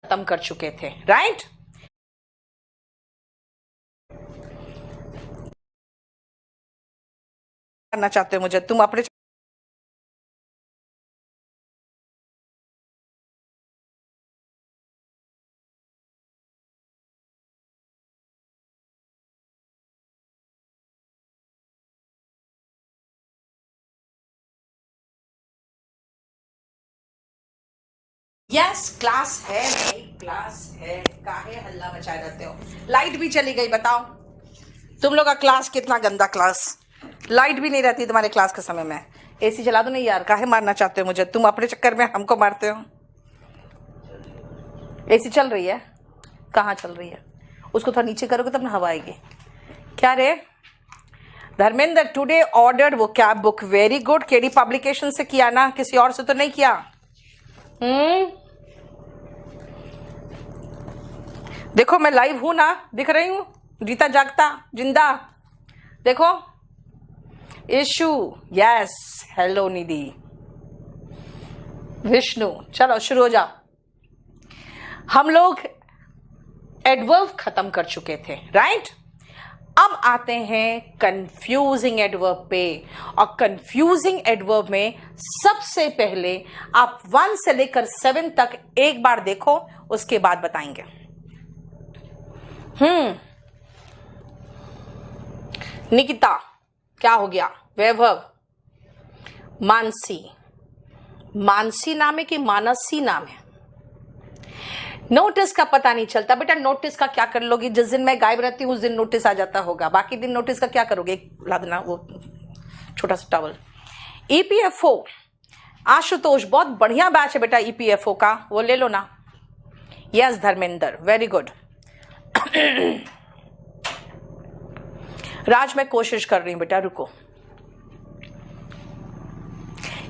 खत्म कर चुके थे, राइट। करना चाहते हो मुझे, तुम अपने यस क्लास है, नई क्लास है, काहे हल्ला मचाए रहते हो। लाइट भी चली गई, बताओ तुम लोग का क्लास कितना गंदा क्लास, लाइट भी नहीं रहती तुम्हारे क्लास के समय में। एसी चला दो नहीं यार, काहे मारना चाहते हो मुझे, तुम अपने चक्कर में हमको मारते हो। एसी चल रही है, कहाँ चल रही है, उसको थोड़ा नीचे करोगे तब ना हवा आएगी। क्या रे धर्मेंद्र, टुडे ऑर्डर्ड वो cab book, very good. KD publication से किया ना, किसी और से तो नहीं किया। देखो मैं लाइव हूं ना, दिख रही हूं, जीता जागता जिंदा। देखो इशू, यस, हेलो निधि, विष्णु। चलो शुरू हो जाओ। हम लोग एडवर्ब खत्म कर चुके थे, राइट। अब आते हैं कंफ्यूजिंग एडवर्ब पे, और कंफ्यूजिंग एडवर्ब में सबसे पहले आप 1 से लेकर 7 तक एक बार देखो, उसके बाद बताएंगे। निकिता, क्या हो गया? वैभव, मानसी, मानसी नाम है कि मानसी नाम है? नोटिस का पता नहीं चलता बेटा। नोटिस का क्या कर लोगी? जिस दिन मैं गायब रहती हूँ उस दिन नोटिस आ जाता होगा, बाकी दिन नोटिस का क्या करोगे? ला देना वो छोटा सा टॉवल। ईपीएफओ, आशुतोष, बहुत बढ़िया बैच है बेटा ईपीएफओ का, वो ले लो ना। Yes Dharmendra, very good. Raj, मैं कोशिश कर रही हूं बेटा, रुको।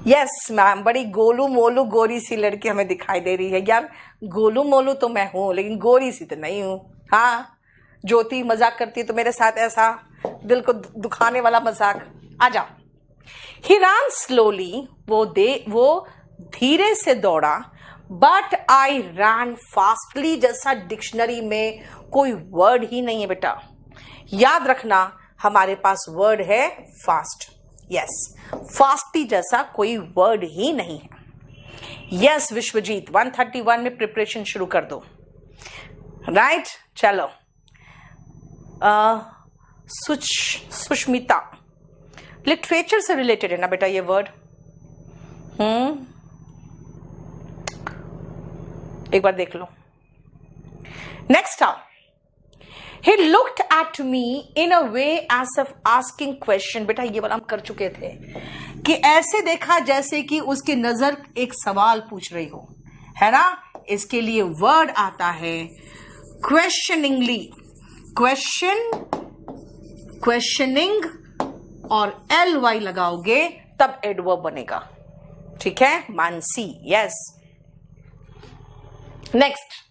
यस मैम, बड़ी गोलू मोलू गोरी सी लड़की हमें दिखाई दे रही है यार। गोलू मोलू तो मैं हूं, लेकिन गोरी सी तो नहीं हूं। हाँ, ज्योति मजाक करती है तो मेरे साथ ऐसा दिल को दुखाने वाला मजाक। आ जाओ। ही ran स्लोली, वो धीरे से दौड़ा, बट आई ran फास्टली जैसा डिक्शनरी में कोई वर्ड ही नहीं है बेटा। याद रखना, हमारे पास वर्ड है फास्ट। यस, फास्टी जैसा कोई वर्ड ही नहीं है। यस विश्वजीत, 131 में प्रिपरेशन शुरू कर दो, राइट। चलो सुष्मिता, लिटरेचर से रिलेटेड है ना बेटा ये वर्ड? एक बार देख लो। नेक्स्ट आओ। He looked at me in a way as if asking question। बेटा ये वाला हम कर चुके थे, कि ऐसे देखा जैसे कि उसकी नजर एक सवाल पूछ रही हो, है ना। इसके लिए वर्ड आता है क्वेश्चनिंगली, क्वेश्चनिंग, और ly लगाओगे तब एडवर्ब बनेगा, ठीक है Mansi. Yes, next.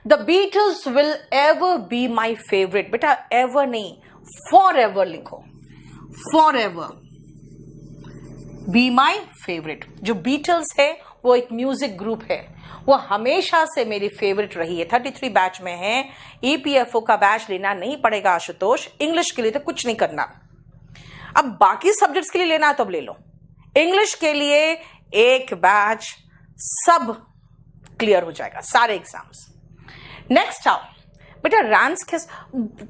The Beatles will ever be my favorite। बेटा ever नहीं, forever लिखो, forever be my favorite। जो बीटल्स है वो एक म्यूजिक ग्रुप है, वो हमेशा से मेरी फेवरेट रही है। 33 बैच में है, ईपीएफओ का बैच लेना नहीं पड़ेगा आशुतोष। इंग्लिश के लिए तो कुछ नहीं करना, अब बाकी सब्जेक्ट्स के लिए लेना है तो अब ले लो। इंग्लिश के लिए एक बैच, सब क्लियर हो जाएगा, सारे एग्जाम्स। नेक्स्ट आओ बेटा, रैंस के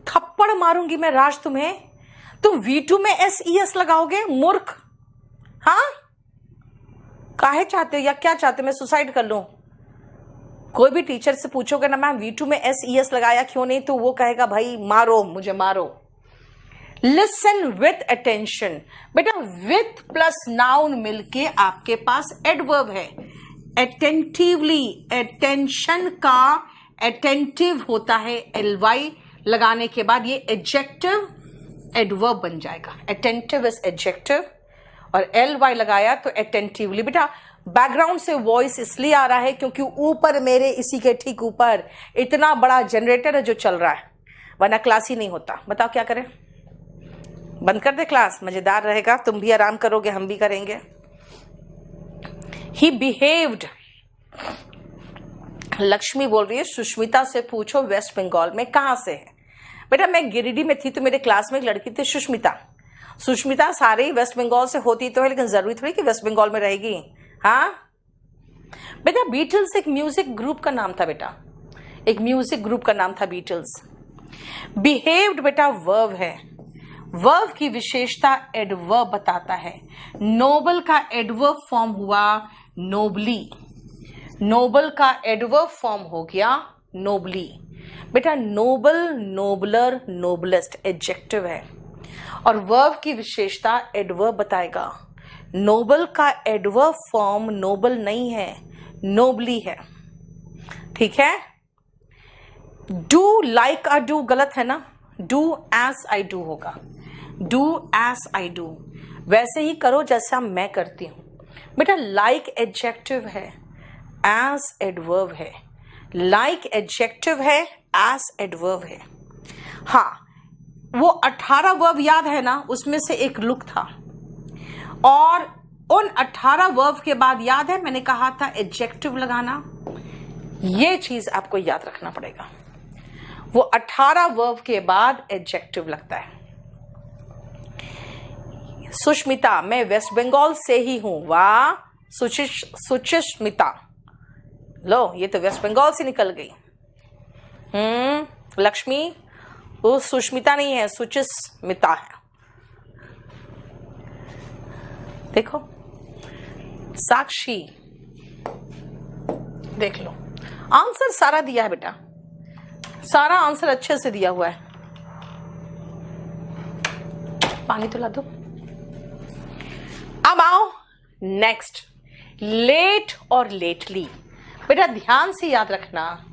थप्पड़ मारूंगी मैं राज तुम्हें। तुम V2 में SES लगाओगे, मूर्ख। हाँ, काहे चाहते हो या क्या चाहते हो मैं सुसाइड कर लूं? कोई भी टीचर से पूछोगे ना मैम V2 में SES लगाया क्यों नहीं, तो वो कहेगा भाई मारो मुझे, मारो। लिसन विथ अटेंशन, बेटा विथ प्लस नाउन मिलके आपके पास एडवर्ब है। अटेंटिवली, अटेंशन का अटेंटिव होता है ly लगाने के बाद, ये एडजेक्टिव एडवर्ब बन जाएगा। अटेंटिव इज एडजेक्टिव, और ly लगाया तो अटेंटिवली। बेटा बैकग्राउंड से वॉइस इसलिए आ रहा है क्योंकि ऊपर मेरे इसी के ठीक ऊपर इतना बड़ा जनरेटर है जो चल रहा है, वरना क्लास ही नहीं होता। बताओ क्या करें? बंद कर दे क्लास, मजेदार रहेगा, तुम भी आराम करोगे हम भी करेंगे। ही बिहेव्ड लक्ष्मी बोल रही है सुष्मिता से पूछो वेस्ट बंगाल में कहाँ से है। बेटा मैं गिरिडीह में थी तो मेरे क्लास में एक लड़की थी सुष्मिता। सुष्मिता सारे ही वेस्ट बंगाल से होती तो है, लेकिन जरूरी थोड़ी कि वेस्ट बंगाल में रहेगी। हाँ बेटा बीटल्स एक म्यूजिक ग्रुप का नाम था बेटा, एक म्यूजिक ग्रुप का नाम था बीटल्स। बिहेव्ड बेटा वर्ब है, वर्ब की विशेषता एडवर्ब बताता है। नोबल का एडवर्ब फॉर्म हुआ नोबली, नोबल का एडवर्ब फॉर्म हो गया नोबली। बेटा नोबल, नोबलर, नोबलेस्ट एडजेक्टिव है और वर्ब की विशेषता एडवर्ब बताएगा। नोबल का एडवर्ब फॉर्म नोबल नहीं है, नोबली है। ठीक है। डू लाइक आ डू गलत है ना, डू एज आई डू होगा, डू एज आई डू, वैसे ही करो जैसा मैं करती हूं। बेटा लाइक एडजेक्टिव है, एज एडवर्ब है, लाइक एडजेक्टिव है, एज एडवर्ब है। हाँ वो 18 वर्ब याद है ना, उसमें से एक लुक था और उन 18 वर्ब के बाद याद है मैंने कहा था एडजेक्टिव लगाना। ये चीज आपको याद रखना पड़ेगा, वो 18 वर्ब के बाद एडजेक्टिव लगता है। सुष्मिता मैं वेस्ट बंगाल से ही हूं। वाह सुचिस्मिता, लो ये तो वेस्ट बंगाल से निकल गई। लक्ष्मी वो सुष्मिता नहीं है, सुचिस्मिता है। देखो साक्षी, देख लो आंसर सारा दिया है बेटा, सारा आंसर अच्छे से दिया हुआ है। पानी तो ला दो। अब आओ नेक्स्ट, लेट और लेटली। बेटा ध्यान से याद रखना,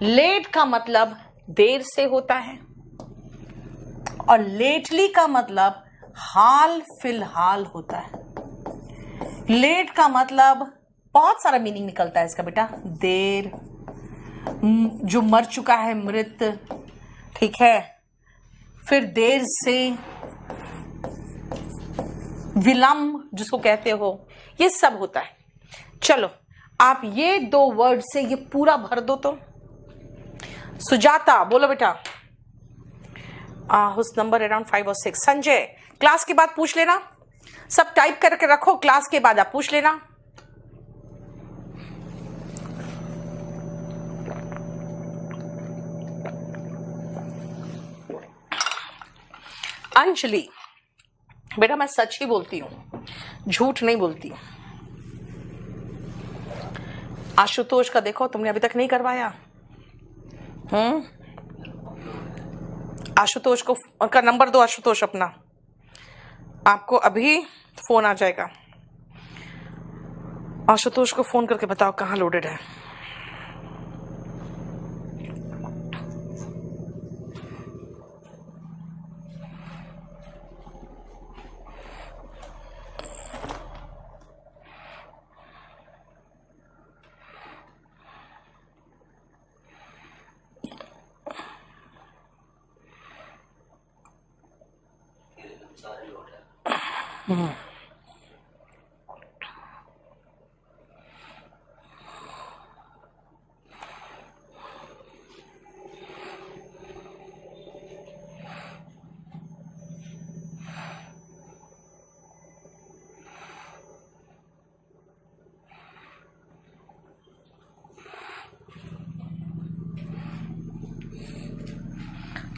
लेट का मतलब देर से होता है और लेटली का मतलब हाल फिलहाल होता है। लेट का मतलब बहुत सारा मीनिंग निकलता है इसका बेटा, देर, जो मर चुका है मृत, ठीक है, फिर देर से, विलंब जिसको कहते हो, ये सब होता है। चलो आप ये 2 वर्ड से ये पूरा भर दो। तो सुजाता बोलो बेटा, उस नंबर अराउंड 5 और 6। संजय क्लास के बाद पूछ लेना, सब टाइप करके रखो, क्लास के बाद आप पूछ लेना। अंजलि बेटा मैं सच ही बोलती हूं, झूठ नहीं बोलती। आशुतोष का देखो तुमने अभी तक नहीं करवाया। आशुतोष को उनका नंबर दो, आशुतोष अपना, आपको अभी फोन आ जाएगा। आशुतोष को फोन करके बताओ कहाँ लोडेड है।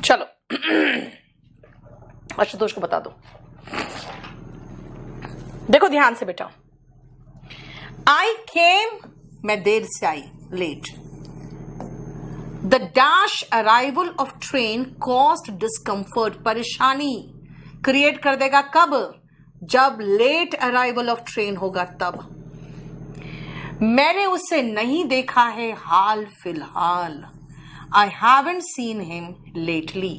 चलो आशुतोष को बता दो। देखो ध्यान से बेटा, आई केम मैं देर से आई, late. The dash arrival of train cost discomfort, परेशानी क्रिएट कर देगा कब, जब लेट अराइवल ऑफ ट्रेन होगा तब। मैंने उसे नहीं देखा है हाल फिलहाल, I haven't seen him lately.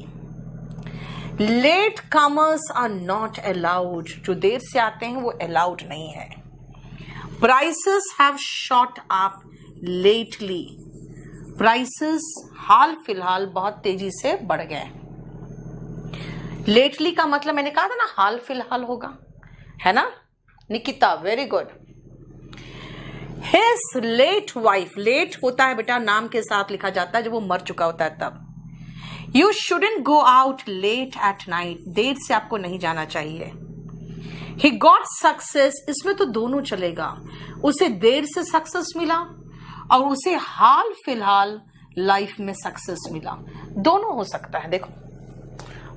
Late comers are not allowed. जो देर से आते हैं वो allowed नहीं है। Prices have shot up lately. Prices हाल फिलहाल बहुत तेजी से बढ़ गए। Lately का मतलब मैंने कहा था ना हाल फिलहाल होगा, है ना Nikita, very good. His late wife, late होता है बेटा नाम के साथ लिखा जाता है जब वो मर चुका होता है तब। You shouldn't go out late at night, देर से आपको नहीं जाना चाहिए। ही गॉट सक्सेस, इसमें तो दोनों चलेगा, उसे देर से सक्सेस मिला और उसे हाल फिलहाल लाइफ में सक्सेस मिला, दोनों हो सकता है। देखो,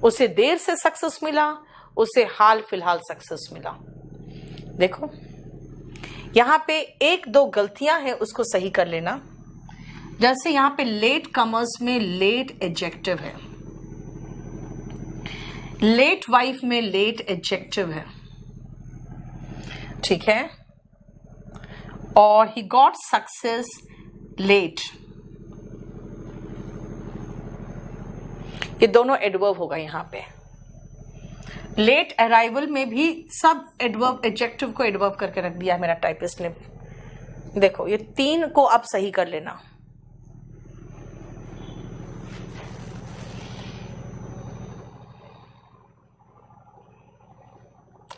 उसे देर से सक्सेस मिला, उसे हाल फिलहाल सक्सेस मिला। देखो यहां पे एक दो गलतियां हैं, उसको सही कर लेना। जैसे यहां पे लेट कमर्स में लेट एडजेक्टिव है, लेट वाइफ में लेट एडजेक्टिव है, ठीक है, और ही गॉट सक्सेस लेट, ये दोनों एडवर्ब होगा। यहां पे लेट अराइवल में भी सब एडवर्ब एडजेक्टिव को एडवर्ब करके रख दिया है मेरा टाइपिस्ट ने। देखो ये तीन को आप सही कर लेना।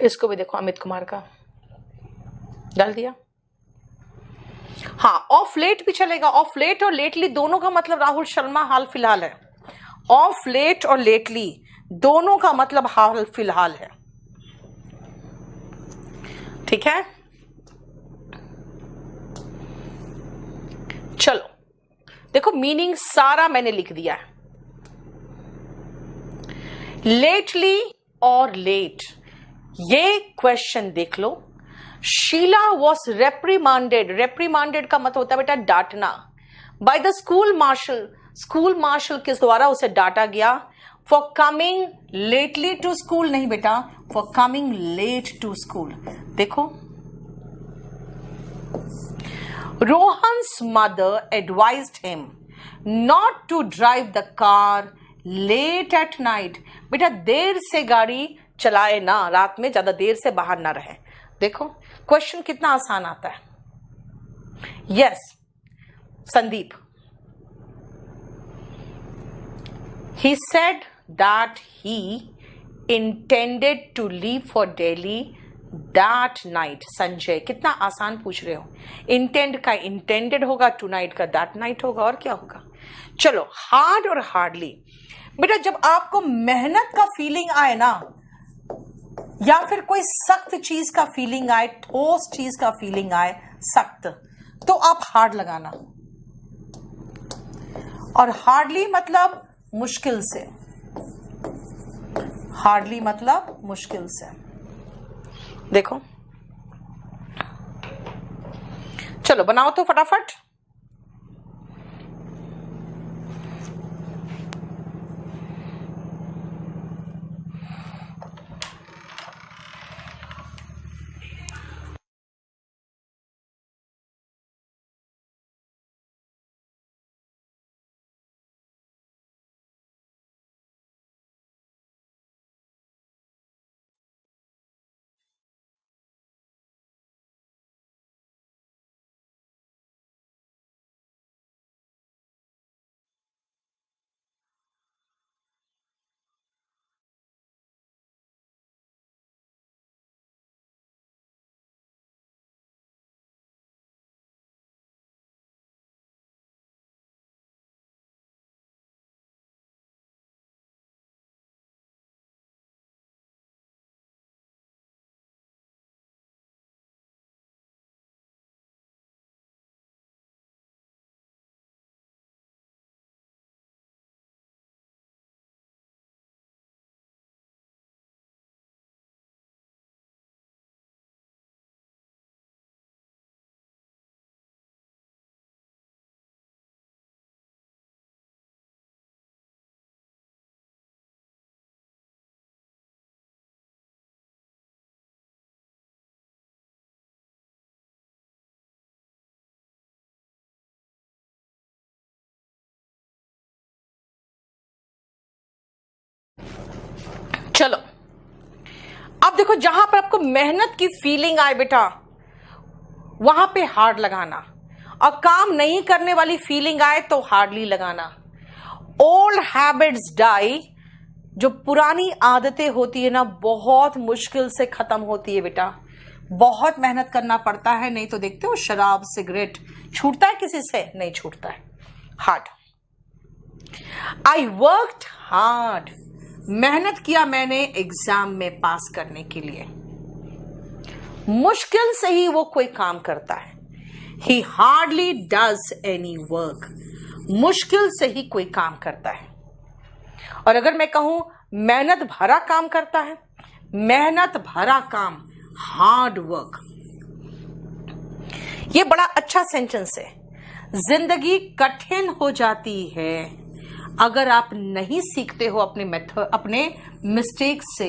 इसको भी देखो, अमित कुमार का डाल दिया। हाँ, ऑफ लेट भी चलेगा। ऑफ लेट और लेटली दोनों का मतलब राहुल शर्मा हाल फिलहाल है। ऑफ लेट और लेटली दोनों का मतलब हाल फिलहाल है, ठीक है। चलो देखो, मीनिंग सारा मैंने लिख दिया है। लेटली और लेट, ये क्वेश्चन देख लो। शीला वॉज रेप्रीमांडेड, रेप्रीमांडेड का मतलब होता है बेटा डांटना, by the school marshal, school marshal के द्वारा उसे डांटा गया। For coming lately to school नहीं बेटा, for coming late to school. देखो, Rohan's mother advised him not to drive the car late at night, बेटा देर से गाड़ी चलाए ना, रात में ज्यादा देर से बाहर ना रहे। देखो क्वेश्चन कितना आसान आता है। Yes Sandeep, he said that he intended to leave for Delhi that night। Sanjay, कितना आसान पूछ रहे हो। इंटेंड का इंटेंडेड होगा, टू नाइट का दैट नाइट होगा, और क्या होगा। चलो हार्ड और हार्डली, बेटा जब आपको मेहनत का फीलिंग आए ना, या फिर कोई सख्त चीज का फीलिंग आए, ठोस चीज का फीलिंग आए सख्त, तो आप हार्ड लगाना। और हार्डली मतलब मुश्किल से, हार्डली मतलब मुश्किल से। देखो चलो बनाओ तो फटाफट। चलो अब देखो, जहां पर आपको मेहनत की फीलिंग आए बेटा, वहां पे हार्ड लगाना, और काम नहीं करने वाली फीलिंग आए तो हार्डली लगाना। ओल्ड हैबिट्स डाई, जो पुरानी आदतें होती है ना, बहुत मुश्किल से खत्म होती है बेटा, बहुत मेहनत करना पड़ता है, नहीं तो देखते हो शराब सिगरेट छूटता है किसी से? नहीं छूटता है। हार्ड, आई वर्कड हार्ड, मेहनत किया मैंने एग्जाम में पास करने के लिए। मुश्किल से ही वो कोई काम करता है, ही हार्डली डज एनी वर्क, मुश्किल से ही कोई काम करता है। और अगर मैं कहूं मेहनत भरा काम करता है, मेहनत भरा काम, हार्ड वर्क, ये बड़ा अच्छा सेंटेंस है। जिंदगी कठिन हो जाती है अगर आप नहीं सीखते हो अपने मेथड, अपने मिस्टेक से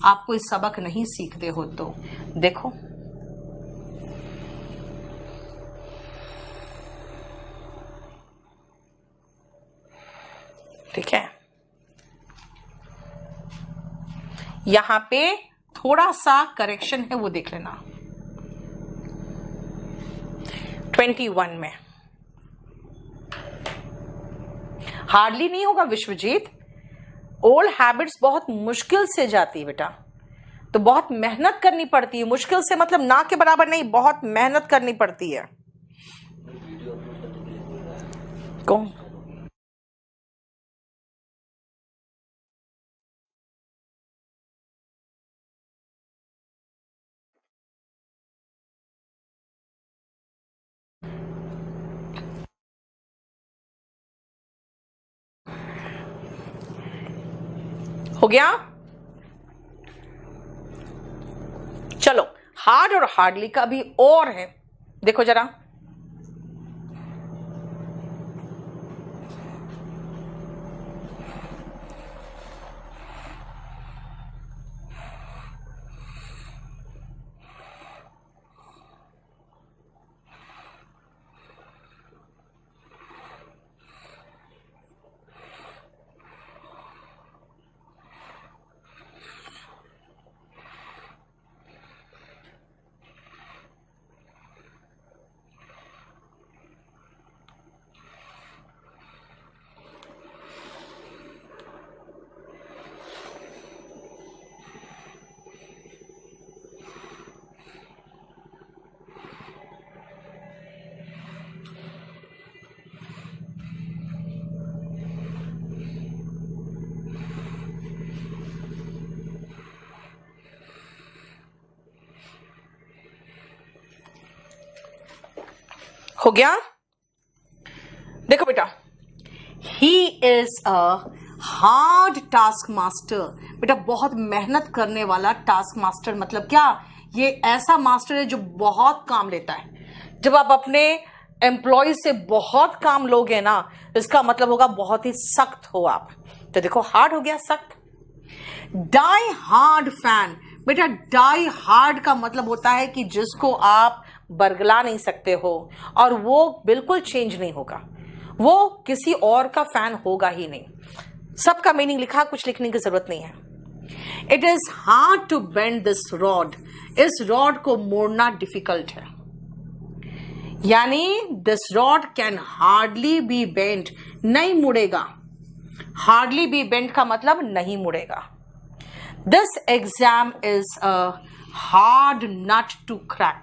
आप कोई सबक नहीं सीखते हो। तो देखो ठीक है, यहां पे थोड़ा सा करेक्शन है, वो देख लेना। 21 में हार्डली नहीं होगा विश्वजीत, ओल्ड हैबिट्स बहुत मुश्किल से जाती है बेटा, तो बहुत मेहनत करनी पड़ती है। मुश्किल से मतलब ना के बराबर नहीं, बहुत मेहनत करनी पड़ती है। कौन? हो गया? चलो हार्ड और हार्डली का भी और है, देखो जरा। हो गया? देखो बेटा, he is a hard task master, बेटा बहुत मेहनत करने वाला टास्क मास्टर। मतलब क्या? ये ऐसा मास्टर है जो बहुत काम लेता है। जब आप अपने एम्प्लॉय से बहुत काम लोगे ना, इसका मतलब होगा बहुत ही सख्त हो आप। तो देखो हार्ड हो गया, सख्त। डाई हार्ड फैन, बेटा डाई हार्ड का मतलब होता है कि जिसको आप बरगला नहीं सकते हो और वो बिल्कुल चेंज नहीं होगा, वो किसी और का फैन होगा ही नहीं। सबका मीनिंग लिखा, कुछ लिखने की जरूरत नहीं है। It is hard to bend this rod, इस रॉड को मोड़ना डिफिकल्ट है। यानी this rod can hardly be bend, नहीं मुड़ेगा। हार्डली बी बेंड का मतलब नहीं मुड़ेगा। This exam is a hard nut to crack,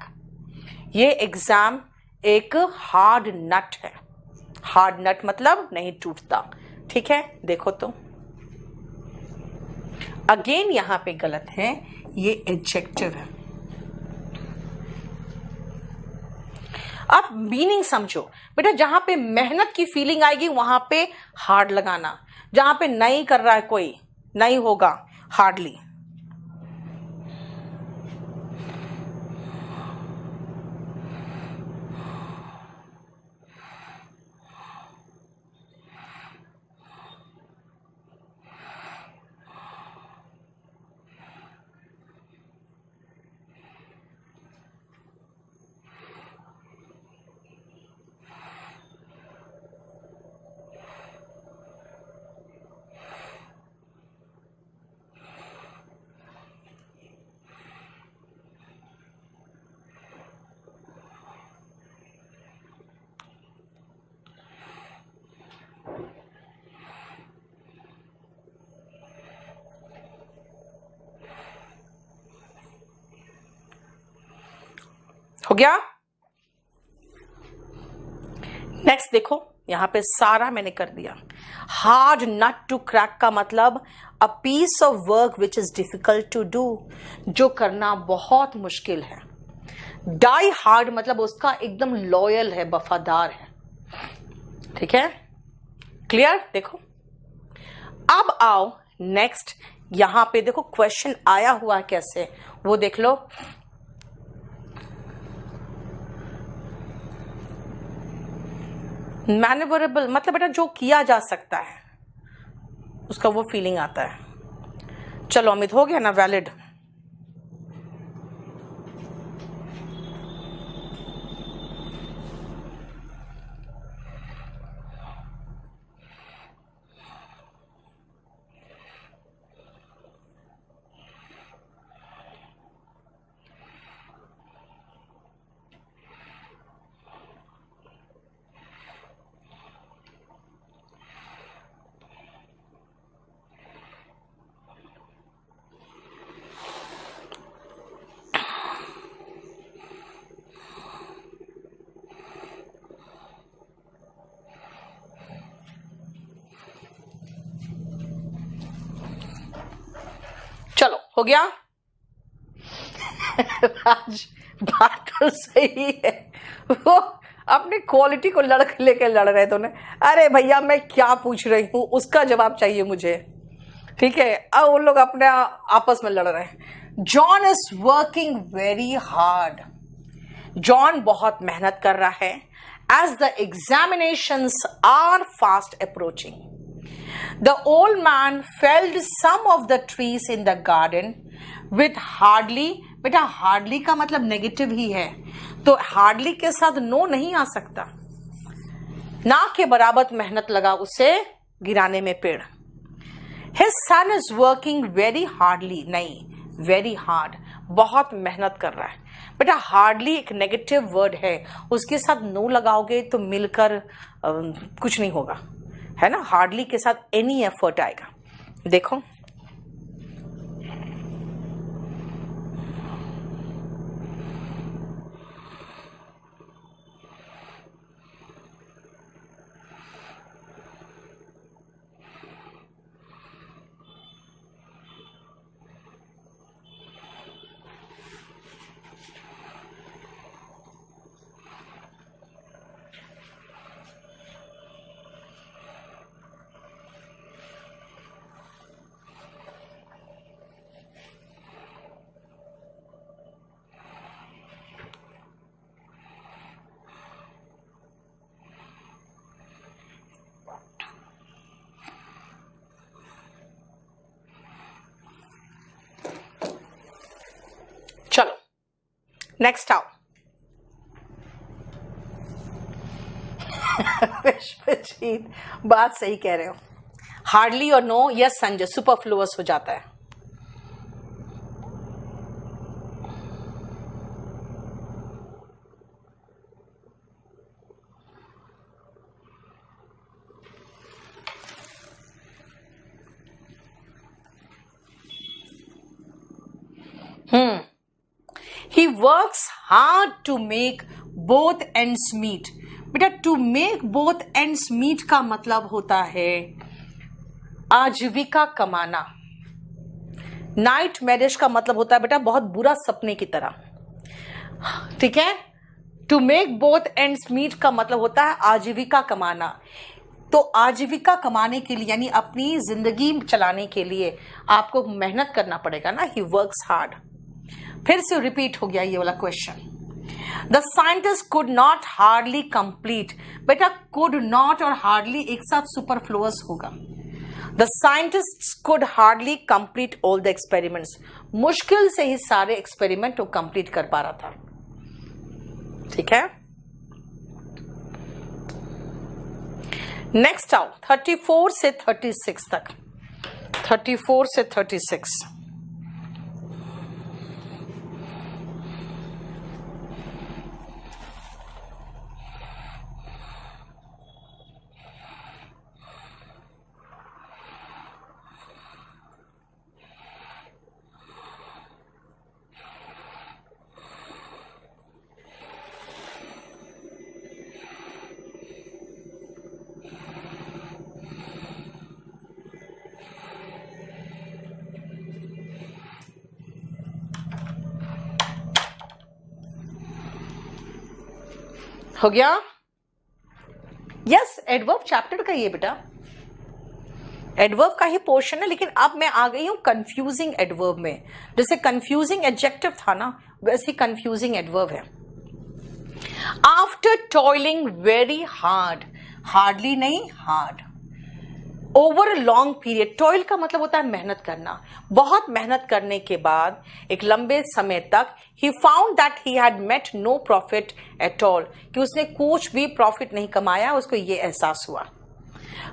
ये एग्जाम एक हार्ड नट है। हार्ड नट मतलब नहीं टूटता, ठीक है। देखो तो अगेन यहां पे गलत है, ये एडजेक्टिव है। अब मीनिंग समझो बेटा, जहां पे मेहनत की फीलिंग आएगी वहां पे हार्ड लगाना, जहां पे नहीं कर रहा है कोई, नहीं होगा हार्डली। हो गया। नेक्स्ट देखो, यहां पे सारा मैंने कर दिया। हार्ड नट टू क्रैक का मतलब a piece of work which is difficult to do, जो करना बहुत मुश्किल है। डाई हार्ड मतलब उसका एकदम लॉयल है, वफादार है। ठीक है, क्लियर। देखो अब आओ नेक्स्ट, यहां पे देखो क्वेश्चन आया हुआ है कैसे, वो देख लो। मैनेवरेबल मतलब बेटा जो किया जा सकता है, उसका वो फीलिंग आता है। चलो अमित, हो गया ना वैलिड। चलो हो गया। आज बात तो सही है, वो अपनी क्वालिटी को लेकर लड़ रहे थे उन्हें। अरे भैया मैं क्या पूछ रही हूं उसका जवाब चाहिए मुझे। ठीक है, अब उन लोग अपने आपस में लड़ रहे हैं। John is working very hard, John बहुत मेहनत कर रहा है। As the examinations are fast approaching, the old man felled some of the trees in the garden with hardly, बेटा हार्डली का मतलब नेगेटिव ही है, तो हार्डली के साथ नो नहीं आ सकता। ना के बराबर मेहनत लगा उसे गिराने में पेड़। His son is working very hardly, नहीं वेरी हार्ड, बहुत मेहनत कर रहा है। बेटा हार्डली एक नेगेटिव वर्ड है, उसके साथ नो लगाओगे तो मिलकर कुछ नहीं होगा, है ना। हार्डली के साथ एनी एफर्ट आएगा। देखो चलो नेक्स्ट आओ। विश्वजीत बात सही कह रहे हो, हार्डली और नो यस संजय सुपरफ्लुअस हो जाता है। He works hard to make both ends meet. बेटा to make both ends meet का मतलब होता है आजीविका कमाना। नाइट मैरिज का मतलब होता है बेटा बहुत बुरा सपने की तरह। ठीक है, to make both ends meet का मतलब होता है आजीविका कमाना। तो आजीविका कमाने के लिए यानी अपनी जिंदगी चलाने के लिए आपको मेहनत करना पड़ेगा ना। He works hard. फिर से रिपीट हो गया ये वाला question. The scientist could not hardly complete, बेटा कुड नॉट और हार्डली एक साथ सुपरफ्लुअस होगा। The scientist could hardly complete all the experiments, मुश्किल से ही सारे एक्सपेरिमेंट वो कंप्लीट कर पा रहा था। ठीक है, नेक्स्ट आओ 34 से 36 तक। 34 से 36 हो गया? यस, एडवर्ब चैप्टर का ये बेटा, एडवर्ब का ही पोर्शन है, लेकिन अब मैं आ गई हूं कंफ्यूजिंग एडवर्ब में। जैसे कंफ्यूजिंग एडजेक्टिव था ना, वैसे ही कंफ्यूजिंग एडवर्ब है। After toiling very hard, hardly नहीं, hard, over a long period. Toil का मतलब होता है मेहनत करना। बहुत मेहनत करने के बाद एक लंबे समय तक he found that he had met no profit at all, कि उसने कुछ भी प्रॉफिट नहीं कमाया, उसको ये एहसास हुआ।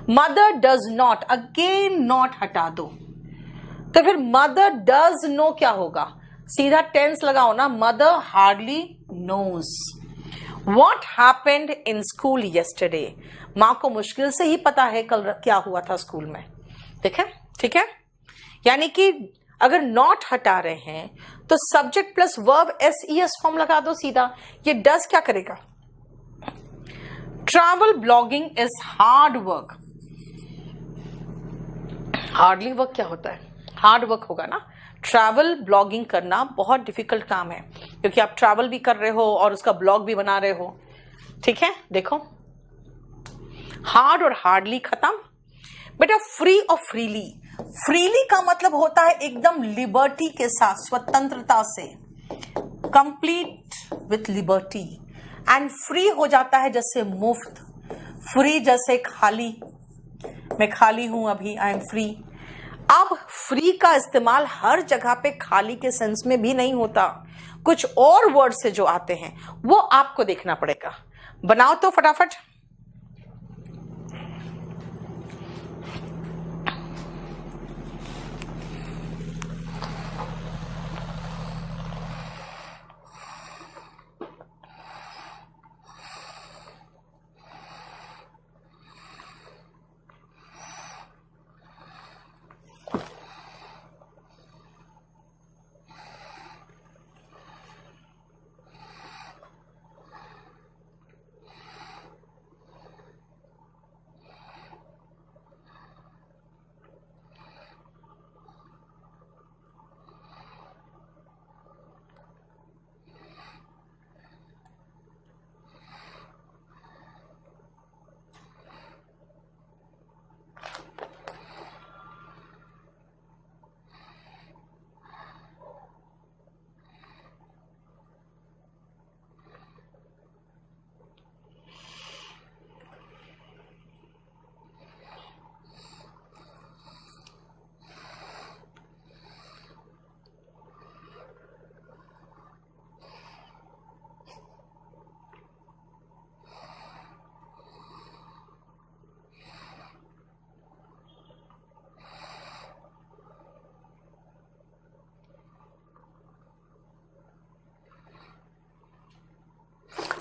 Mother does not, again not हटा दो, तो फिर मदर डज नो क्या होगा? सीधा टेंस लगाओ ना, mother hardly knows. What happened in school yesterday, माँ को मुश्किल से ही पता है कल क्या हुआ था स्कूल में। ठीक है, ठीक है। यानी कि अगर नॉट हटा रहे हैं तो subject plus verb S form लगा दो सीधा। ये डज क्या करेगा? Travel blogging is hard work. Hardly work क्या होता है? हार्ड वर्क होगा ना। ट्रैवल ब्लॉगिंग करना बहुत डिफिकल्ट काम है, क्योंकि आप ट्रैवल भी कर रहे हो और उसका ब्लॉग भी बना रहे हो। ठीक है, देखो हार्ड और हार्डली खत्म। बेटा फ्री और फ्रीली, फ्रीली का मतलब होता है एकदम लिबर्टी के साथ, स्वतंत्रता से, complete with liberty. And free हो जाता है जैसे मुफ्त, फ्री जैसे खाली, मैं खाली हूं अभी, आई एम फ्री। अब फ्री का इस्तेमाल हर जगह पे खाली के सेंस में भी नहीं होता, कुछ और वर्ड से जो आते हैं वो आपको देखना पड़ेगा। बनाओ तो फटाफट।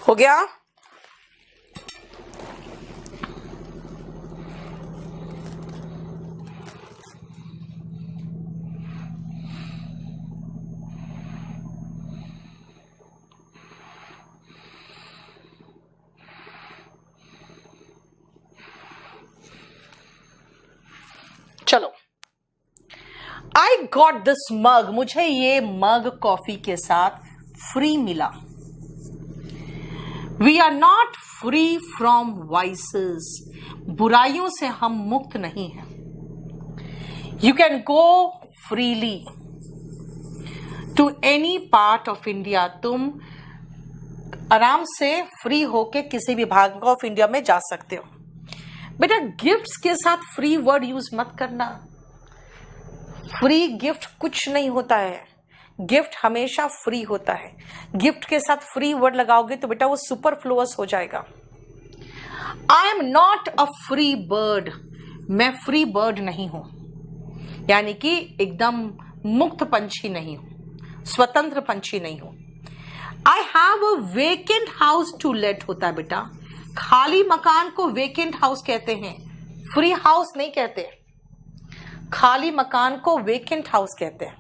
हो गया? चलो, आई गॉट दिस मग, मुझे ये मग कॉफी के साथ फ्री मिला। We are not free from vices, बुराइयों से हम मुक्त नहीं हैं। You can go freely to any part of India, तुम आराम से फ्री होके किसी भी भाग ऑफ इंडिया में जा सकते हो। बेटा गिफ्ट्स के साथ फ्री वर्ड यूज मत करना। फ्री गिफ्ट कुछ नहीं होता है, गिफ्ट हमेशा फ्री होता है। गिफ्ट के साथ फ्री वर्ड लगाओगे तो बेटा वो सुपरफ्लुअस हो जाएगा। I am not a free bird, मैं फ्री बर्ड नहीं हूं, यानी कि एकदम मुक्त पंछी नहीं हूं, स्वतंत्र पंछी नहीं हूं। I have a vacant house to let होता है बेटा, खाली मकान को वेकेंट हाउस कहते हैं, फ्री हाउस नहीं कहते। खाली मकान को वेकेंट हाउस कहते हैं।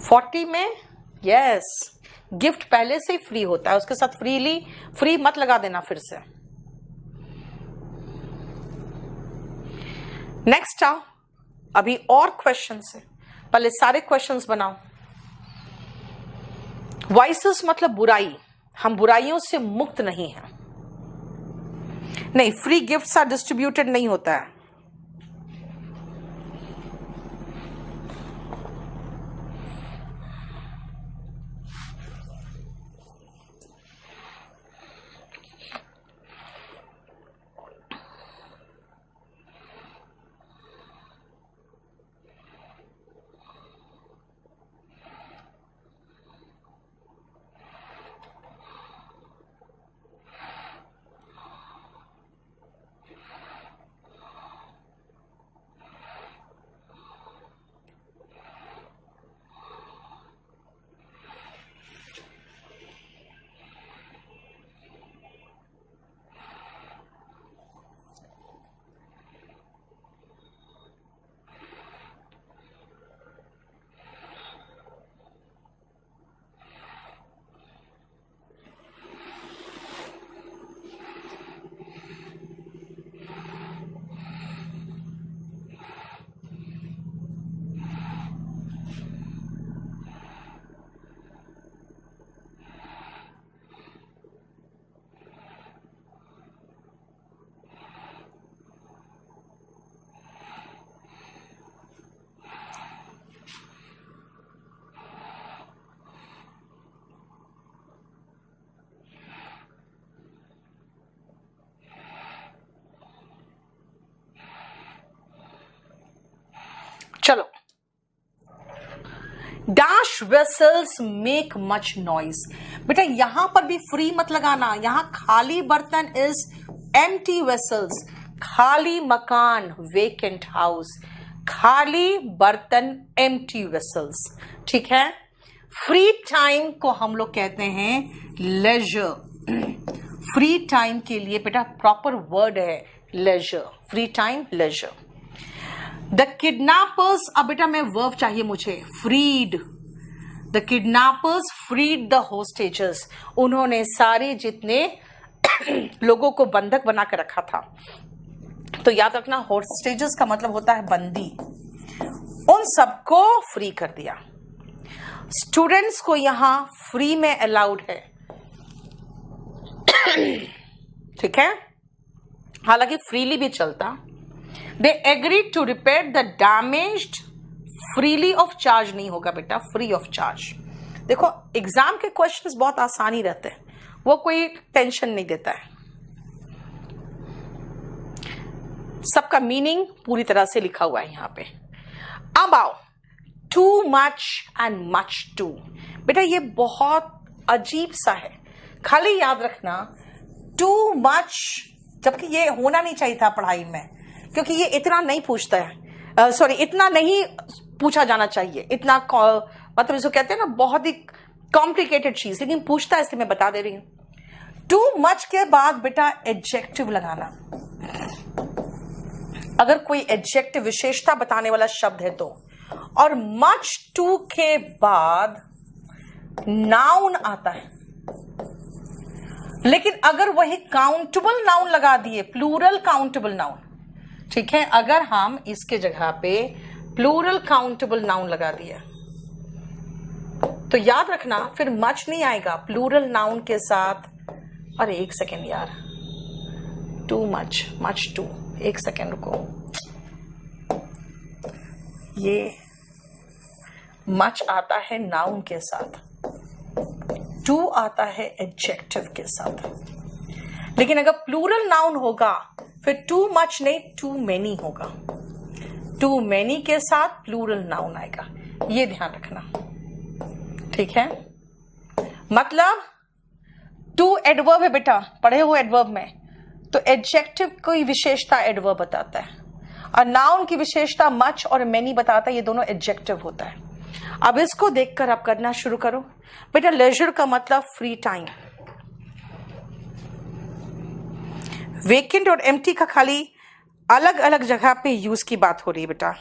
40 में यस, गिफ्ट पहले से ही फ्री होता है, उसके साथ फ्रीली, फ्री मत लगा देना फिर से। नेक्स्ट आओ, अभी और क्वेश्चन है, पहले सारे क्वेश्चंस बनाओ। वाइसेस मतलब बुराई, हम बुराइयों से मुक्त नहीं हैं। नहीं, फ्री गिफ्ट्स आर डिस्ट्रीब्यूटेड नहीं होता है। चलो, dash vessels make much noise. बेटा यहां पर भी फ्री मत लगाना, यहां खाली बर्तन इज एम्प्टी वेसल्स, खाली मकान वेकेंट हाउस, खाली बर्तन एम्प्टी वेसल्स, ठीक है। फ्री टाइम को हम लोग कहते हैं लेजर। फ्री टाइम के लिए बेटा प्रॉपर वर्ड है leisure, free time leisure. The kidnappers, अब बेटा मैं वर्ब चाहिए मुझे, freed. The kidnappers freed the hostages, उन्होंने सारे जितने लोगों को बंधक बना कर रखा था। तो याद रखना होस्टेजेस का मतलब होता है बंदी, उन सबको फ्री कर दिया। स्टूडेंट्स को यहां फ्री में अलाउड है, ठीक है, हालांकि फ्रीली भी चलता। They agreed to repair the damaged freely of charge, नहीं होगा बेटा, फ्री ऑफ चार्ज। देखो एग्जाम के क्वेश्चंस बहुत आसानी रहते हैं, वो कोई टेंशन नहीं देता है, सबका मीनिंग पूरी तरह से लिखा हुआ है यहाँ पे। अब आओ too much and much too. बेटा ये बहुत अजीब सा है, खाली याद रखना टू मच, जबकि ये होना नहीं चाहिए था पढ़ाई में, क्योंकि ये इतना नहीं पूछता है, सॉरी इतना नहीं पूछा जाना चाहिए, इतना मतलब इसको कहते हैं ना बहुत ही कॉम्प्लिकेटेड चीज, लेकिन पूछता है, इसलिए मैं बता दे रही हूं। टू मच के बाद बेटा एडजेक्टिव लगाना, अगर कोई एडजेक्टिव विशेषता बताने वाला शब्द है तो, और मच टू के बाद नाउन आता है, लेकिन अगर वही काउंटेबल नाउन लगा दिए, प्लूरल काउंटेबल नाउन, ठीक है, अगर हम इसके जगह पे प्लूरल काउंटेबल नाउन लगा दिया तो याद रखना फिर मच नहीं आएगा प्लूरल नाउन के साथ। अरे एक सेकेंड यार, टू मच, मच टू, एक सेकेंड रुको, ये मच आता है नाउन के साथ, टू आता है एडजेक्टिव के साथ, लेकिन अगर प्लूरल नाउन होगा फिर टू मच नहीं टू मेनी होगा, टू मेनी के साथ प्लूरल नाउन आएगा, ये ध्यान रखना, ठीक है। मतलब टू एडवर्ब है बेटा, पढ़े हो एडवर्ब में, तो एडजेक्टिव कोई विशेषता एडवर्ब बताता है, और नाउन की विशेषता मच और मेनी बताता है, ये दोनों एडजेक्टिव होता है। अब इसको देखकर आप करना शुरू करो बेटा। लेजर का मतलब फ्री टाइम, वेकेंट और एम्प्टी का खाली अलग अलग जगह पे यूज की बात हो रही है बेटा।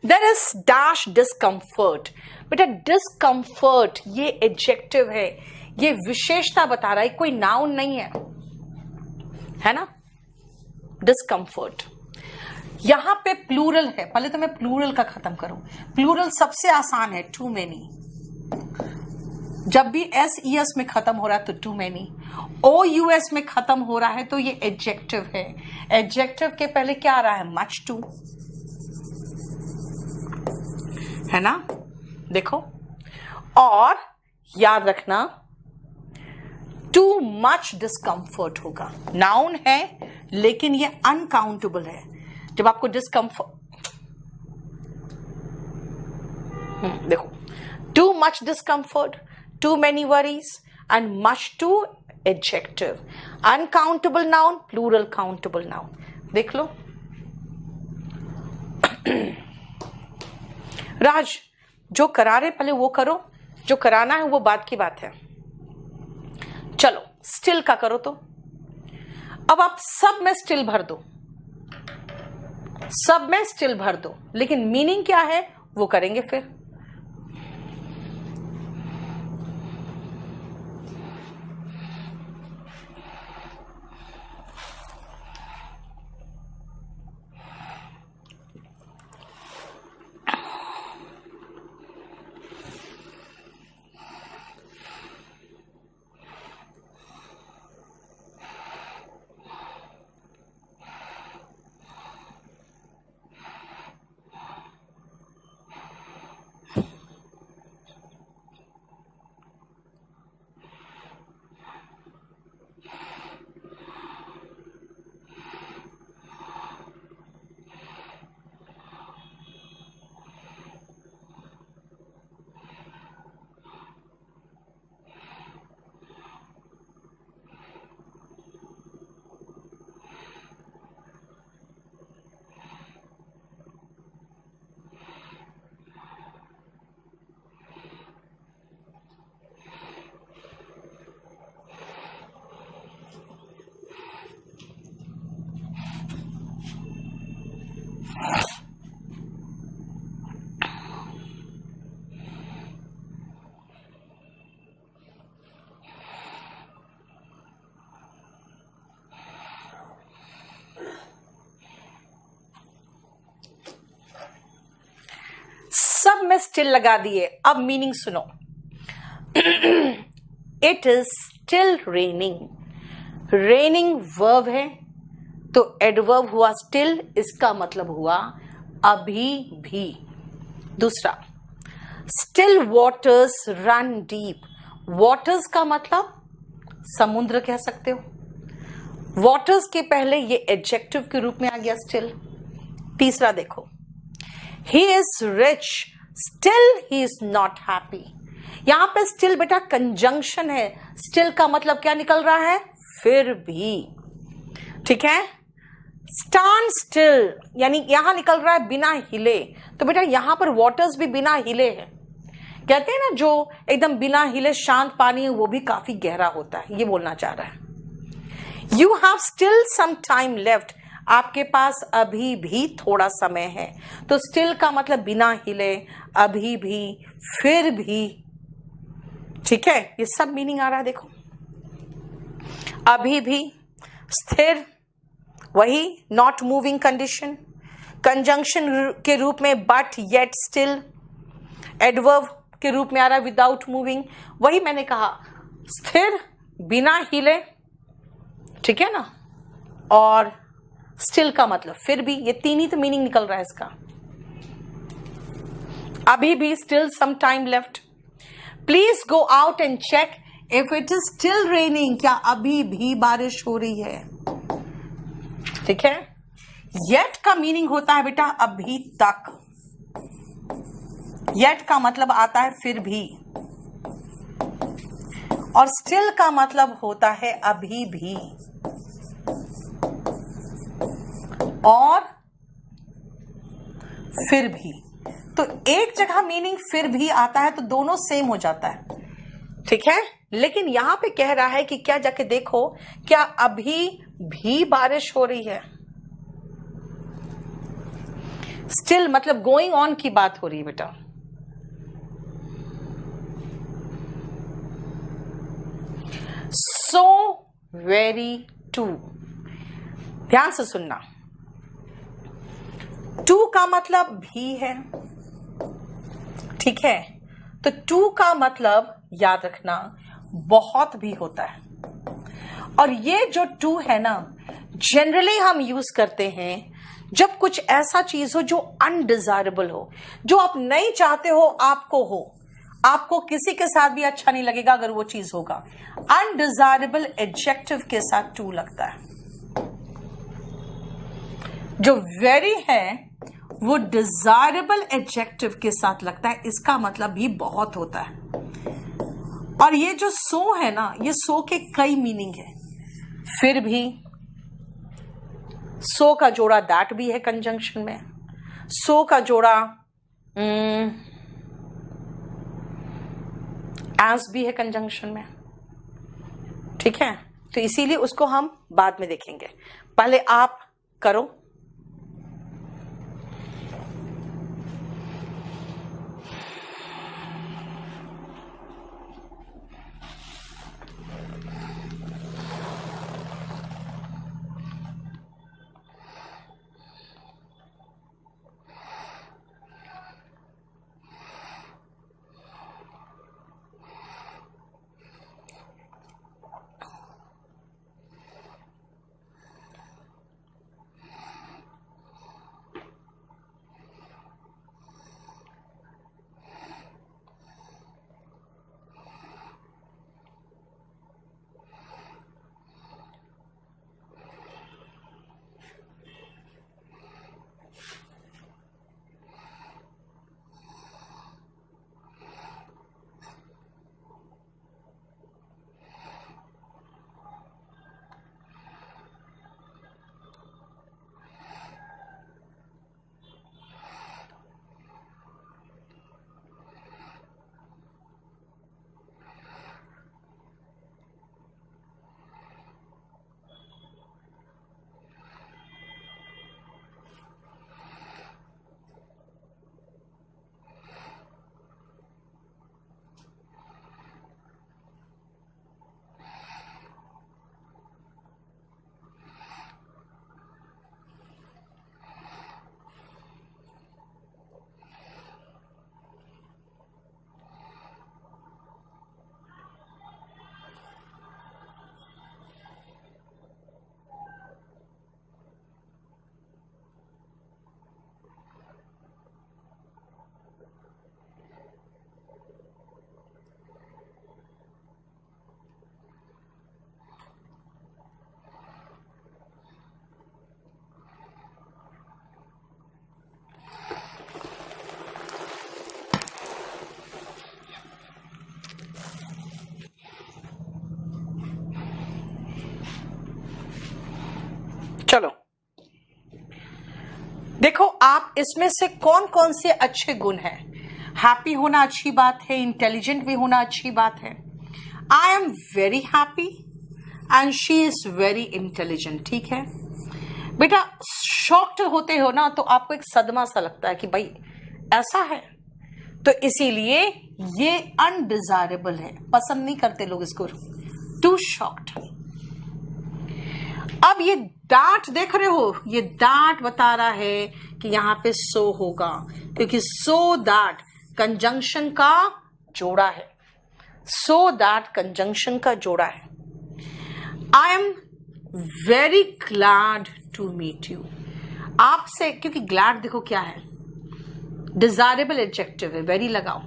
There is dash discomfort. बेटा डिस्कम्फर्ट ये एडजेक्टिव है, ये विशेषता बता रहा है, कोई नाउन नहीं है ना। डिस्कम्फर्ट यहां पे प्लूरल है, पहले तो मैं प्लूरल का खत्म करूं। प्लूरल सबसे आसान है, टू मेनी। जब भी एस ई एस में खत्म हो रहा है तो too many, O U S में खत्म हो रहा है तो ये एडजेक्टिव है। एडजेक्टिव के पहले क्या आ रहा है, मच टू, है ना। देखो, और याद रखना टू मच डिस्कम्फर्ट होगा, नाउन है लेकिन ये अनकाउंटेबल है। जब आपको डिस्कम्फर्ट, देखो, too much discomfort, too many worries, and much too adjective, uncountable noun, plural countable noun। देख लो। राज जो करा रहे पहले वो करो, जो कराना है वो बात की बात है। चलो स्टिल का करो। तो अब आप सब में स्टिल भर दो, सब में स्टिल भर दो, लेकिन मीनिंग क्या है वो करेंगे फिर। सब में स्टिल लगा दिए। अब मीनिंग सुनो। It is still raining. Raining verb है तो एडवर्ब हुआ स्टिल, इसका मतलब हुआ अभी भी। दूसरा, still waters run deep. Waters का मतलब समुद्र कह सकते हो। वाटर्स के पहले ये एडजेक्टिव के रूप में आ गया स्टिल। तीसरा देखो, he is rich still he is not happy। यहां पे स्टिल बेटा कंजंक्शन है। स्टिल का मतलब क्या निकल रहा है, फिर भी। ठीक है, स्टैंड स्टिल यानी यहां निकल रहा है बिना हिले, तो बेटा यहां पर वाटर्स भी बिना हिले है। कहते हैं ना जो एकदम बिना हिले शांत पानी है वो भी काफी गहरा होता है, ये बोलना चाह रहा है। You have still some time left, आपके पास अभी भी थोड़ा समय है। तो स्टिल का मतलब बिना हिले, अभी भी, फिर भी। ठीक है, ये सब मीनिंग आ रहा है। देखो, अभी भी, स्थिर, वही नॉट मूविंग कंडीशन, कंजंक्शन के रूप में बट येट स्टिल, एडवर्ब के रूप में आ रहा है विदाउट मूविंग, वही मैंने कहा स्थिर, बिना हिले, ठीक है ना, और स्टिल का मतलब फिर भी। ये तीन ही तो मीनिंग निकल रहा है इसका। अभी भी, still some time left. Please go out and check if it is still raining, क्या अभी भी बारिश हो रही है। ठीक है, येट का मीनिंग होता है बेटा अभी तक। येट का मतलब आता है फिर भी, और स्टिल का मतलब होता है अभी भी, और फिर भी। तो एक जगह मीनिंग फिर भी आता है तो दोनों सेम हो जाता है। ठीक है, लेकिन यहां पे कह रहा है कि क्या जाके देखो क्या अभी भी बारिश हो रही है। स्टिल मतलब गोइंग ऑन की बात हो रही है बेटा। सो वेरी टू, ध्यान से सुनना। टू का मतलब भी है, ठीक है, तो टू का मतलब याद रखना बहुत भी होता है। और ये जो टू है ना, जनरली हम यूज करते हैं जब कुछ ऐसा चीज हो जो अनडिजायरेबल हो, जो आप नहीं चाहते हो आपको हो, आपको किसी के साथ भी अच्छा नहीं लगेगा अगर वो चीज होगा। अनडिजायरेबल एडजेक्टिव के साथ टू लगता है। जो वेरी है वो डिजायरेबल एडजेक्टिव के साथ लगता है, इसका मतलब भी बहुत होता है। और ये जो सो है ना, ये सो के कई मीनिंग है, फिर भी सो का जोड़ा दैट भी है कंजंक्शन में, सो का जोड़ा एज भी है कंजंक्शन में, ठीक है। तो इसीलिए उसको हम बाद में देखेंगे, पहले आप करो। चलो देखो, आप इसमें से कौन कौन से अच्छे गुण हैं। हैप्पी होना अच्छी बात है, इंटेलिजेंट भी होना अच्छी बात है। I am very happy and she is very intelligent, ठीक है बेटा। शॉक्ड होते हो ना तो आपको एक सदमा सा लगता है कि भाई ऐसा है, तो इसीलिए ये अनडिजायरेबल है, पसंद नहीं करते लोग इसको, टू शॉक्ड। अब ये दैट देख रहे हो, ये दैट बता रहा है कि यहां पे सो होगा, क्योंकि सो दैट कंजंक्शन का जोड़ा है, सो दैट कंजंक्शन का जोड़ा है। I am very glad to meet you, आपसे, क्योंकि ग्लैड देखो क्या है, डिजायरेबल एडजेक्टिव है, वेरी लगाओ।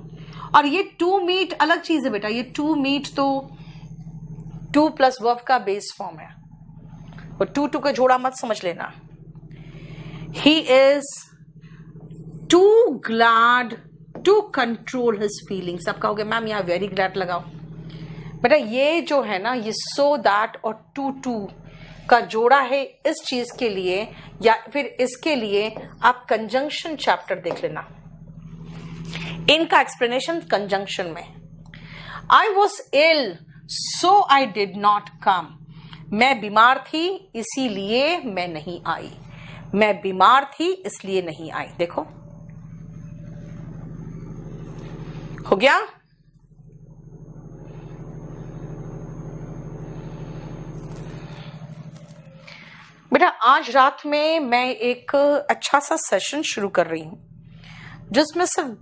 और ये टू मीट अलग चीज है बेटा, ये टू मीट तो टू प्लस वर्ब का बेस फॉर्म है, और टू का जोड़ा मत समझ लेना। He is to glad to control his feelings. आप कहोगे मैम यहाँ वेरी ग्लैड लगाओ, बेटा ये जो है ना, ये सो दैट और टू का जोड़ा है इस चीज के लिए, या फिर इसके लिए आप कंजंक्शन चैप्टर देख लेना, इनका एक्सप्लेनेशन कंजंक्शन में। I was ill so I did not come, मैं बीमार थी इसीलिए मैं नहीं आई। मैं बीमार थी इसलिए नहीं आई। देखो हो गया। बेटा आज रात में मैं एक अच्छा सा सेशन शुरू कर रही हूं जिसमें सिर्फ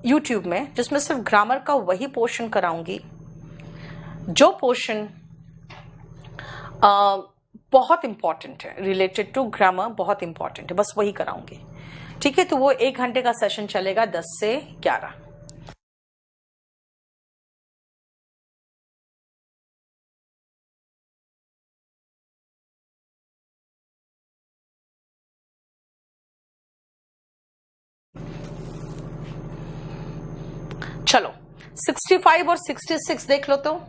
YouTube में, जिसमें सिर्फ ग्रामर का वही पोर्शन कराऊंगी जो पोर्शन बहुत इंपॉर्टेंट है, रिलेटेड टू ग्रामर बहुत इंपॉर्टेंट है, बस वही कराऊंगी। ठीक है, तो वो 1 घंटे का सेशन चलेगा 10 से 11। चलो 65 और 66 देख लो तो।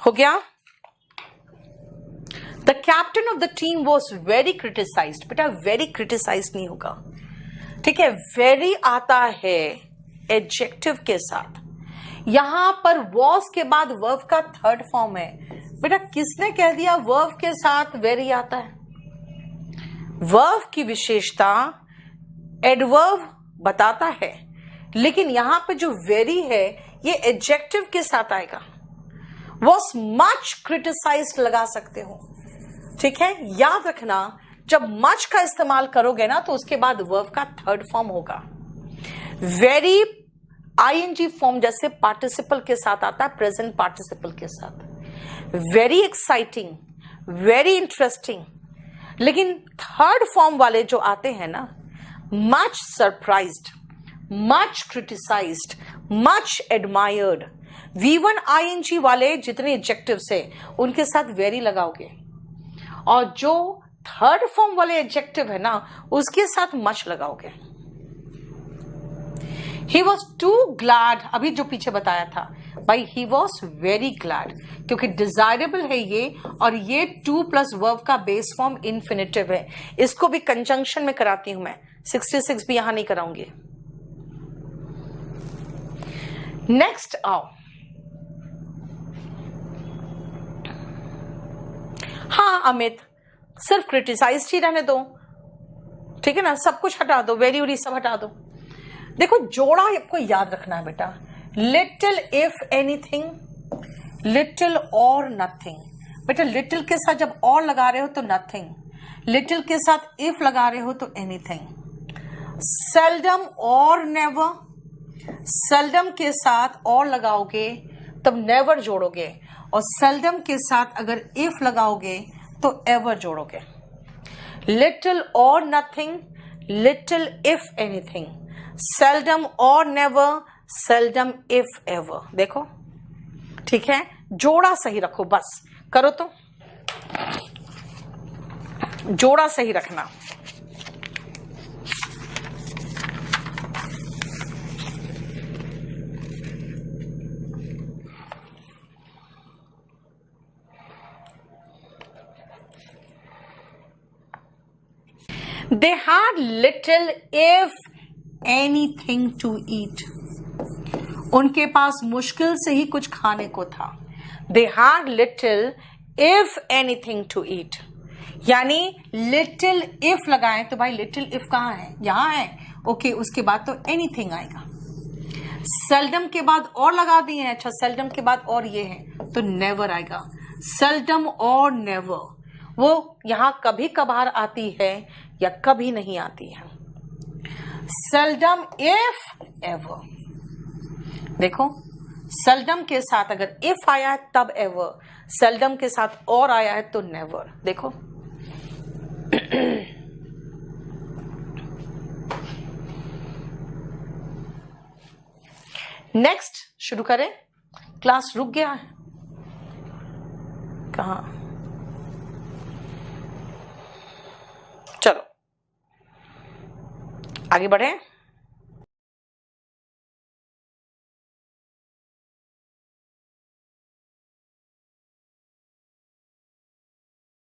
हो गया। The captain of the team was very criticised. बेटा वेरी क्रिटिसाइज नहीं होगा, ठीक है। वेरी आता है एडजेक्टिव के साथ, यहां पर वॉज के बाद वर्ब का थर्ड फॉर्म है। बेटा किसने कह दिया वर्ब के साथ वेरी आता है? वर्ब की विशेषता एडवर्ब बताता है, लेकिन यहां पे जो वेरी है ये एडजेक्टिव के साथ आएगा। वॉज मच क्रिटिसाइज्ड लगा सकते हो, ठीक है। याद रखना जब मच का इस्तेमाल करोगे ना तो उसके बाद वर्ब का थर्ड फॉर्म होगा। वेरी आईएनजी फॉर्म जैसे पार्टिसिपल के साथ आता है, प्रेजेंट पार्टिसिपल के साथ। वेरी एक्साइटिंग, वेरी इंटरेस्टिंग, लेकिन थर्ड फॉर्म वाले जो आते हैं ना, much surprised, much criticised, much admired, V1 ING वाले जितने एडजेक्टिव्स है उनके साथ वेरी लगाओगे, और जो थर्ड फॉर्म वाले एडजेक्टिव है ना उसके साथ मच लगाओगे। ही वॉज टू ग्लैड, अभी जो पीछे बताया था भाई, ही वॉज वेरी ग्लैड, क्योंकि डिजायरेबल है ये, और ये टू प्लस वर्ब का बेस फॉर्म इन्फिनिटिव है। इसको भी कंजंक्शन में कराती हूं मैं, 66 भी यहां नहीं कराऊंगी। नेक्स्ट आओ, हाँ अमित सिर्फ क्रिटिसाइज ही रहने दो, ठीक है ना, सब कुछ हटा दो, वेरी वेरी सब हटा दो। देखो जोड़ा आपको याद रखना है बेटा, लिटिल इफ एनीथिंग, लिटिल और नथिंग। बेटा लिटिल के साथ जब और लगा रहे हो तो नथिंग, लिटिल के साथ इफ लगा रहे हो तो एनीथिंग। सेल्डम और नेवर, सेल्डम के साथ और लगाओगे तब नेवर जोड़ोगे, और सेल्डम के साथ अगर इफ लगाओगे तो एवर जोड़ोगे। लिटिल और nothing, little if anything, seldom और नेवर, सेल्डम इफ एवर। देखो ठीक है, जोड़ा सही रखो, बस करो तो जोड़ा सही रखना। They had little if anything to eat. उनके पास मुश्किल से ही कुछ खाने को था। They had little if anything to eat. यानी लिटिल इफ लगाएं तो भाई लिटिल इफ कहाँ है, यहां है, ओके, उसके बाद तो एनीथिंग आएगा। सेल्डम के बाद और लगा दिए हैं, अच्छा सेल्डम के बाद और ये है तो नेवर आएगा। सेल्डम और नेवर वो यहां कभी कभार आती है या कभी नहीं आती है। सेल्डम इफ एवर, देखो सेल्डम के साथ अगर इफ आया है तब एवर, सेल्डम के साथ और आया है तो नेवर। देखो नेक्स्ट शुरू करें, क्लास रुक गया है कहाँ, चलो आगे बढ़े।